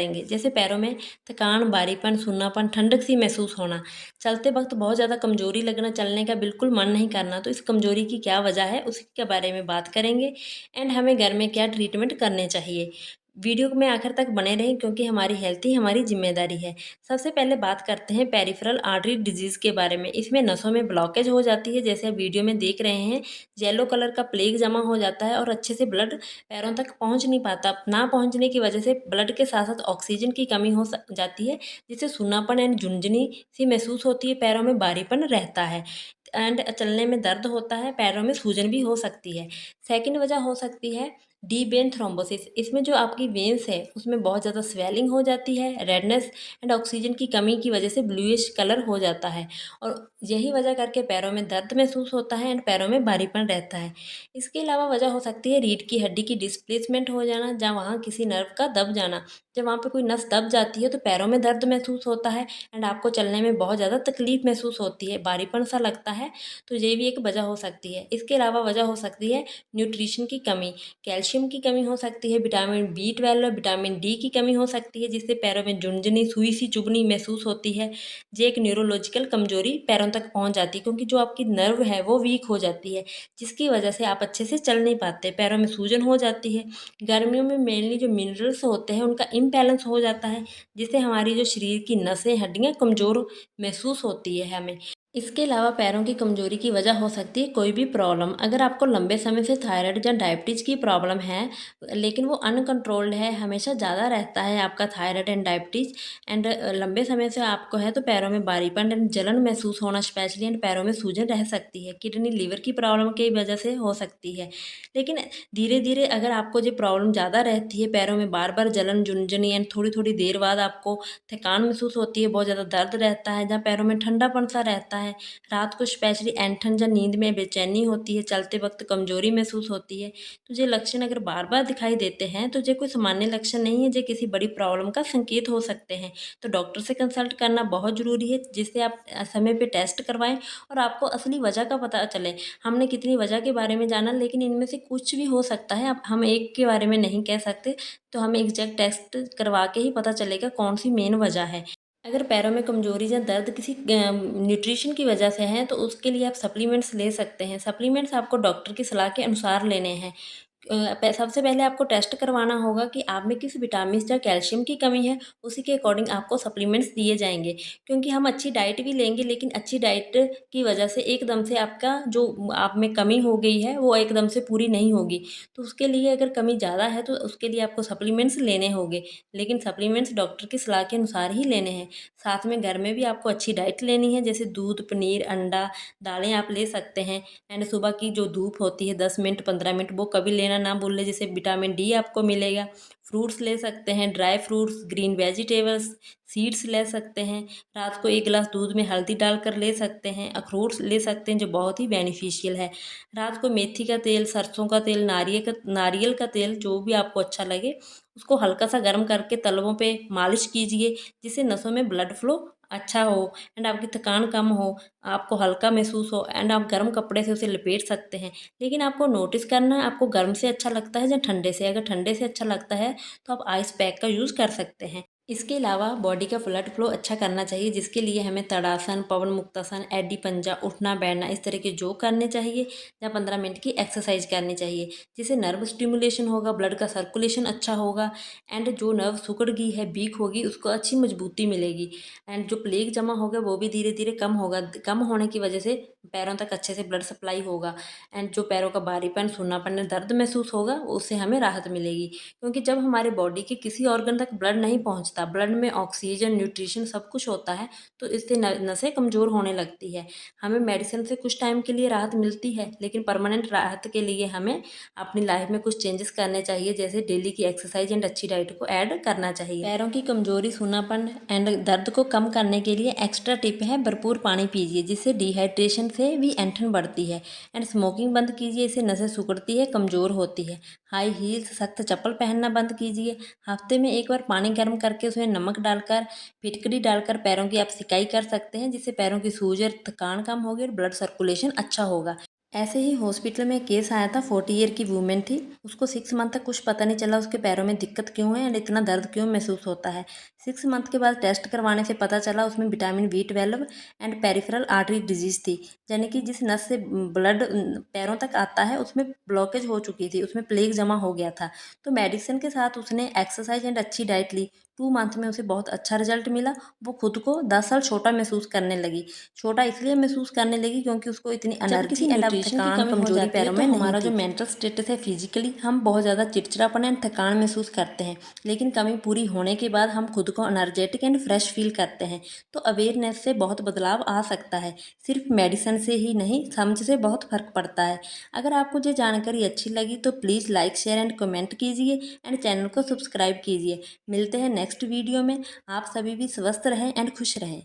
करेंगे, जैसे पैरों में थकान, भारीपन, सूनापन, ठंडक सी महसूस होना, चलते वक्त बहुत ज़्यादा कमजोरी लगना, चलने का बिल्कुल मन नहीं करना। तो इस कमजोरी की क्या वजह है, उसी के बारे में बात करेंगे एंड हमें घर में क्या ट्रीटमेंट करने चाहिए। वीडियो में आखिर तक बने रहें क्योंकि हमारी हेल्थ ही हमारी जिम्मेदारी है। सबसे पहले बात करते हैं पेरिफेरल आर्टरी डिजीज़ के बारे में। इसमें नसों में ब्लॉकेज हो जाती है, जैसे आप वीडियो में देख रहे हैं, येलो कलर का प्लेग जमा हो जाता है और अच्छे से ब्लड पैरों तक पहुंच नहीं पाता। ना पहुंचने की वजह से ब्लड के साथ साथ ऑक्सीजन की कमी हो जाती है, जिससे सूनापन एंड झुंझुनी सी महसूस होती है, पैरों में भारीपन रहता है एंड चलने में दर्द होता है, पैरों में सूजन भी हो सकती है। सेकंड वजह हो सकती है डीप वेन थ्रोम्बोसिस। इसमें जो आपकी वेन्स है उसमें बहुत ज़्यादा स्वेलिंग हो जाती है, रेडनेस एंड ऑक्सीजन की कमी की वजह से ब्लूइश कलर हो जाता है और यही वजह करके पैरों में दर्द महसूस होता है एंड पैरों में भारीपन रहता है। इसके अलावा वजह हो सकती है रीढ़ की हड्डी की डिस्प्लेसमेंट हो जाना, जहाँ वहाँ किसी नर्व का दब जाना। जब वहाँ पे कोई नस दब जाती है तो पैरों में दर्द महसूस होता है एंड आपको चलने में बहुत ज़्यादा तकलीफ महसूस होती है, भारीपन सा लगता है। तो ये भी एक वजह हो सकती है। इसके अलावा वजह हो सकती है न्यूट्रिशन की कमी, कैल्शियम की कमी हो सकती है, विटामिन B12 और विटामिन डी की कमी हो सकती है, जिससे पैरों में झुनझुनी सुई सी चुभनी महसूस होती है। ये एक न्यूरोलॉजिकल कमजोरी पैरों तक पहुंच जाती है क्योंकि जो आपकी नर्व है वो वीक हो जाती है, जिसकी वजह से आप अच्छे से चल नहीं पाते, पैरों में सूजन हो जाती है। गर्मियों में मेनली जो मिनरल्स होते हैं उनका इम्बैलेंस हो जाता है, जिससे हमारी जो शरीर की नसें हड्डियाँ कमज़ोर महसूस होती है हमें। इसके अलावा पैरों की कमजोरी की वजह हो सकती है कोई भी प्रॉब्लम। अगर आपको लंबे समय से थायराइड या डायबिटीज़ की प्रॉब्लम है, लेकिन वो अनकंट्रोल्ड है, हमेशा ज़्यादा रहता है आपका थायराइड एंड डायबिटीज़ एंड लंबे समय से आपको है, तो पैरों में भारीपन एंड जलन महसूस होना स्पेशली एंड पैरों में सूजन रह सकती है। किडनी लिवर की प्रॉब्लम की वजह से हो सकती है। लेकिन धीरे धीरे अगर आपको ये प्रॉब्लम ज़्यादा रहती है, पैरों में बार बार जलन, झुनझुनी एंड थोड़ी थोड़ी देर बाद आपको थकान महसूस होती है, बहुत ज़्यादा दर्द रहता है, जहाँ पैरों में ठंडापन सा रहता है, रात को स्पेशली ऐंठन या नींद में बेचैनी होती है, चलते वक्त कमजोरी महसूस होती है। तो ये लक्षण अगर बार बार दिखाई देते हैं तो ये कोई सामान्य लक्षण नहीं है, ये किसी बड़ी प्रॉब्लम का संकेत हो सकते हैं। तो डॉक्टर से कंसल्ट करना बहुत ज़रूरी है, जिससे आप समय पे टेस्ट करवाएं और आपको असली वजह का पता चले। हमने कितनी वजह के बारे में जाना, लेकिन इनमें से कुछ भी हो सकता है, अब हम एक के बारे में नहीं कह सकते। तो हमें एग्जैक्ट टेस्ट करवा के ही पता चलेगा कौन सी मेन वजह है। अगर पैरों में कमजोरी या दर्द किसी न्यूट्रिशन की वजह से है तो उसके लिए आप सप्लीमेंट्स ले सकते हैं। सप्लीमेंट्स आपको डॉक्टर की सलाह के अनुसार लेने हैं। सबसे पहले आपको टेस्ट करवाना होगा कि आप में किस विटामिन या कैल्शियम की कमी है, उसी के अकॉर्डिंग आपको सप्लीमेंट्स दिए जाएंगे। क्योंकि हम अच्छी डाइट भी लेंगे, लेकिन अच्छी डाइट की वजह से एकदम से आपका जो आप में कमी हो गई है वो एकदम से पूरी नहीं होगी। तो उसके लिए अगर कमी ज़्यादा है तो उसके लिए आपको सप्लीमेंट्स लेने होंगे, लेकिन सप्लीमेंट्स डॉक्टर की सलाह के अनुसार ही लेने हैं। साथ में घर में भी आपको अच्छी डाइट लेनी है, जैसे दूध, पनीर, अंडा, दालें आप ले सकते हैं एंड सुबह की जो धूप होती है 10 मिनट 15 मिनट वो कभी लेना ना भूलें, जिससे विटामिन डी आपको मिलेगा। फ्रूट्स ले सकते हैं, dry fruits, green vegetables, seeds ले सकते हैं। रात को एक गिलास दूध में हल्दी डालकर ले सकते हैं। अखरोट ले सकते हैं जो बहुत ही बेनिफिशियल है। रात को मेथी का तेल, सरसों का तेल, नारियल का तेल, जो भी आपको अच्छा लगे उसको हल्का सा गर्म करके तलवों पे मालिश कीजिए, जिससे नसों में ब्लड फ्लो अच्छा हो एंड आपकी थकान कम हो, आपको हल्का महसूस हो एंड आप गर्म कपड़े से उसे लपेट सकते हैं। लेकिन आपको नोटिस करना है आपको गर्म से अच्छा लगता है या ठंडे से। अगर ठंडे से अच्छा लगता है तो आप आइस पैक का यूज़ कर सकते हैं। इसके अलावा बॉडी का ब्लड फ्लो अच्छा करना चाहिए, जिसके लिए हमें तड़ासन, पवन मुक्तासन, एडी पंजा, उठना बैठना इस तरह के योग करने चाहिए या 15 मिनट की एक्सरसाइज करनी चाहिए, जिससे नर्व स्टिमुलेशन होगा, ब्लड का सर्कुलेशन अच्छा होगा एंड जो नर्व सिकुड़ गई है, वीक होगी, उसको अच्छी मजबूती मिलेगी एंड जो प्लेग जमा होगा वो भी धीरे धीरे कम होगा। कम होने की वजह से पैरों तक अच्छे से ब्लड सप्लाई होगा एंड जो पैरों का भारीपन, सूनापन, दर्द महसूस होगा उससे हमें राहत मिलेगी। क्योंकि जब हमारे बॉडी के किसी ऑर्गन तक ब्लड नहीं पहुंचता, ब्लड में ऑक्सीजन, न्यूट्रिशन सब कुछ होता है, तो इससे नसें कमज़ोर होने लगती है। हमें मेडिसिन से कुछ टाइम के लिए राहत मिलती है, लेकिन परमानेंट राहत के लिए हमें अपनी लाइफ में कुछ चेंजेस करने चाहिए, जैसे डेली की एक्सरसाइज एंड अच्छी डाइट को ऐड करना चाहिए। पैरों की कमजोरी, सूनापन एंड दर्द को कम करने के लिए एक्स्ट्रा टिप है, भरपूर पानी पीजिए, जिससे डिहाइड्रेशन से भी ऐंठन बढ़ती है एंड स्मोकिंग बंद कीजिए, इससे नसें सिकुड़ती है, कमज़ोर होती है। हाई हील्स, सख्त चप्पल पहनना बंद कीजिए। हफ्ते में एक बार पानी गर्म करके उसमें नमक डालकर, फिटकरी डालकर पैरों की आप सिकाई कर सकते हैं, जिससे पैरों की सूजन, थकान कम होगी और ब्लड सर्कुलेशन अच्छा होगा। ऐसे ही हॉस्पिटल में केस आया था। 40 ईयर की वूमेन थी। उसको 6 मंथ तक कुछ पता नहीं चला उसके पैरों में दिक्कत क्यों है एंड इतना दर्द क्यों महसूस होता है। 6 मंथ के बाद टेस्ट करवाने से पता चला उसमें vitamin B12 and peripheral artery disease थी, यानी कि जिस नस से ब्लड पैरों तक आता है उसमें ब्लॉकेज हो चुकी थी, उसमें प्लेग जमा हो गया था। तो मेडिसिन के साथ उसने एक्सरसाइज एंड अच्छी डाइट ली। 2 मंथ में उसे बहुत अच्छा रिजल्ट मिला। वो खुद को 10 साल छोटा महसूस करने लगी। छोटा इसलिए महसूस करने लगी क्योंकि उसको इतनी जब किसी एनर्जी एंड अब न्यूट्रिशन की थकान कमी हो कमजोरी जाती है पैरों तो में नहीं हमारा जो थी। मेंटल स्टेटस है फिजिकली हम बहुत ज़्यादा चिड़चिड़ापन एंड थकान महसूस करते हैं, लेकिन कमी पूरी होने के बाद हम खुद को एनर्जेटिक एंड फ्रेश फील करते हैं। तो अवेयरनेस से बहुत बदलाव आ सकता है। सिर्फ मेडिसिन से ही नहीं, समझ से बहुत फर्क पड़ता है। अगर आपको ये जानकारी अच्छी लगी तो please like share and comment कीजिए एंड चैनल को सब्सक्राइब कीजिए। मिलते हैं नेक्स्ट वीडियो में। आप सभी भी स्वस्थ रहें एंड खुश रहें।